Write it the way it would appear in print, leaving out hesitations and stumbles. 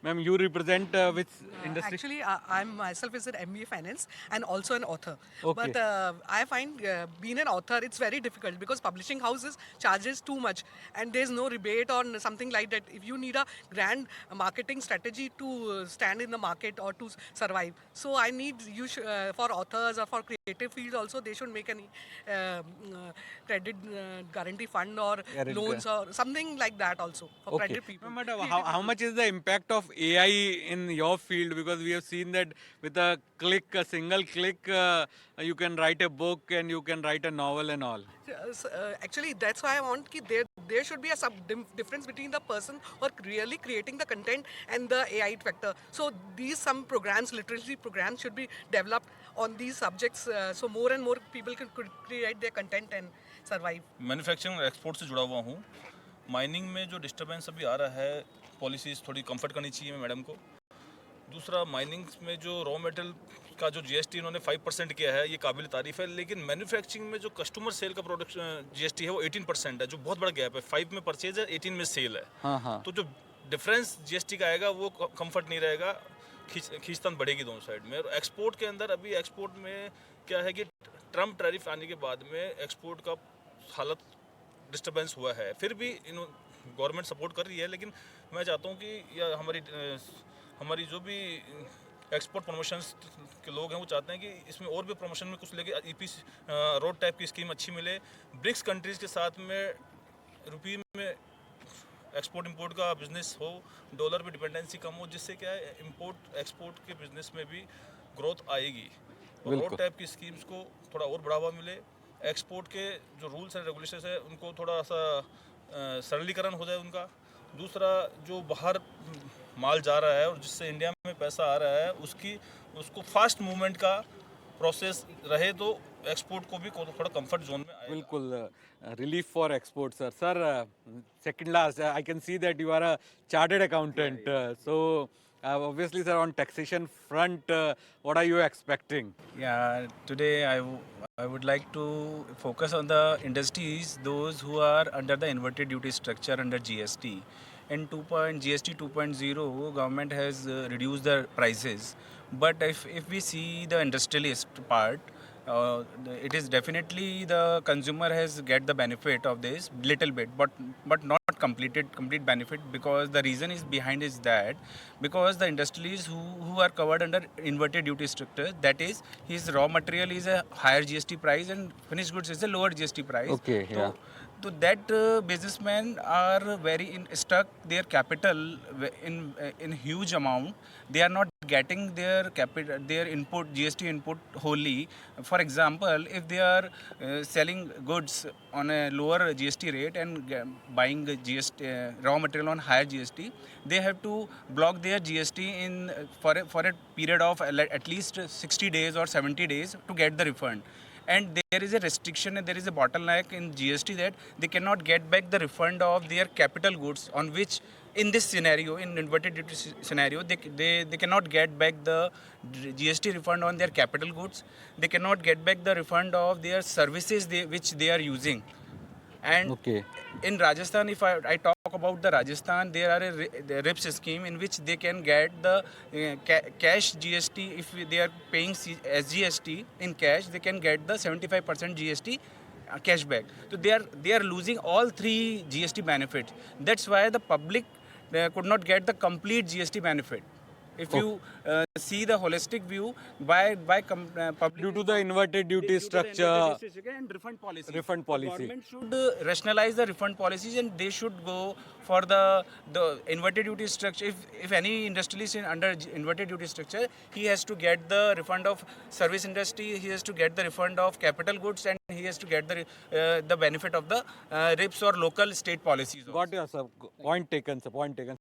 ma'am, you represent which industry? Actually, I'm myself is an MBA finance and also an author. Okay. But I find being an author, it's very difficult because publishing houses charges too much, and there's no rebate or something like that. If you need a grand marketing strategy to stand in the market or to survive, so I need for authors or for creative fields also they should make any credit guarantee fund or Guarantee. loans or something like that also for Okay. credit people. Ma'am, but how, Creative how people. much is the impact of AI in your field? Because we have seen that with a click, a single click, you can write a book and you can write a novel and all. Actually, that's why I want ki there should be a difference between the person who are really creating the content and the AI factor. So these some programs, literacy programs, should be developed on these subjects. So more and more people could create their content and survive. Manufacturing और export से जुड़ा हुआ हूँ। Mining में जो disturbance अभी आ रहा है, पॉलिसीज़ थोड़ी कंफर्ट करनी चाहिए मैडम को। दूसरा, माइनिंग में जो रॉ मेटल का जो जीएसटी इन्होंने 5% किया है, ये काबिल तारीफ़ है, लेकिन मैन्युफैक्चरिंग में जो कस्टमर सेल का प्रोडक्ट जीएसटी है वो 18% है, जो बहुत बड़ा गैप है। 5 में परचेज है, 18 में सेल है। हाँ हाँ। तो जो डिफरेंस जीएसटी का आएगा वो कंफर्ट नहीं रहेगा, खींचतान बढ़ेगी दोनों साइड में। और एक्सपोर्ट के अंदर अभी एक्सपोर्ट में क्या है कि ट्रम्प टैरिफ आने के बाद में एक्सपोर्ट का हालत डिस्टर्बेंस हुआ है। फिर भी गवर्नमेंट सपोर्ट कर रही है, लेकिन मैं चाहता हूँ कि या हमारी जो भी एक्सपोर्ट प्रमोशंस के लोग हैं वो चाहते हैं कि इसमें और भी प्रमोशन में कुछ लेके ईपी रोड टाइप की स्कीम अच्छी मिले। ब्रिक्स कंट्रीज़ के साथ में रुपये में एक्सपोर्ट इंपोर्ट का बिजनेस हो, डॉलर पे डिपेंडेंसी कम हो, जिससे क्या है इंपोर्ट एक्सपोर्ट के बिजनेस में भी ग्रोथ आएगी। और रोड टाइप की स्कीम्स को थोड़ा और बढ़ावा मिले। एक्सपोर्ट के जो रूल्स एंड रेगुलेशंस है उनको थोड़ा सा सरलीकरण हो जाए उनका। दूसरा, जो बाहर माल जा रहा है और जिससे इंडिया में पैसा आ रहा है उसको फास्ट मूवमेंट का प्रोसेस रहे तो एक्सपोर्ट को भी थोड़ा कंफर्ट जोन में आएगा। बिल्कुल, relief for exports, sir. Sir, second last, I can see that you are a chartered accountant. So, obviously, sir, on taxation front, what are you expecting? Yeah, today I would like to focus on the industries, those who are under the inverted duty structure under GST. In GST 2.0, government has reduced the prices. But if we see the industrialist part, it is definitely the consumer has get the benefit of this little bit, but not complete benefit, because the reason is behind is that because the industrialists who are covered under inverted duty structure, that is his raw material is a higher GST price and finished goods is a lower GST price. Okay, yeah. So that businessmen are very stuck their capital in huge amount. They are not getting their capital, their input, GST input wholly. For example, if they are selling goods on a lower GST rate and buying GST raw material on higher GST, they have to block their GST in for a period of at least 60 days or 70 days to get the refund. And there is a restriction and there is a bottleneck in GST that they cannot get back the refund of their capital goods, on which in this scenario, in inverted duty scenario, they cannot get back the GST refund on their capital goods. They cannot get back the refund of their services which they are using. And Okay. in Rajasthan, if I talk about the Rajasthan, there are the RIPS scheme in which they can get the cash GST. If they are paying SGST in cash, they can get the 75% GST cashback. So they are losing all three GST benefits. That's why the public could not get the complete GST benefit. If you see the holistic view, public Due to the inverted duty structure, and refund policy. refund policy. Government should rationalize the refund policies and they should go for the inverted duty structure. If any industrialist is under inverted duty structure, he has to get the refund of service industry, he has to get the refund of capital goods, and he has to get the benefit of the RIPS or local state policies also. Got your sir. Point taken, sir. Point taken.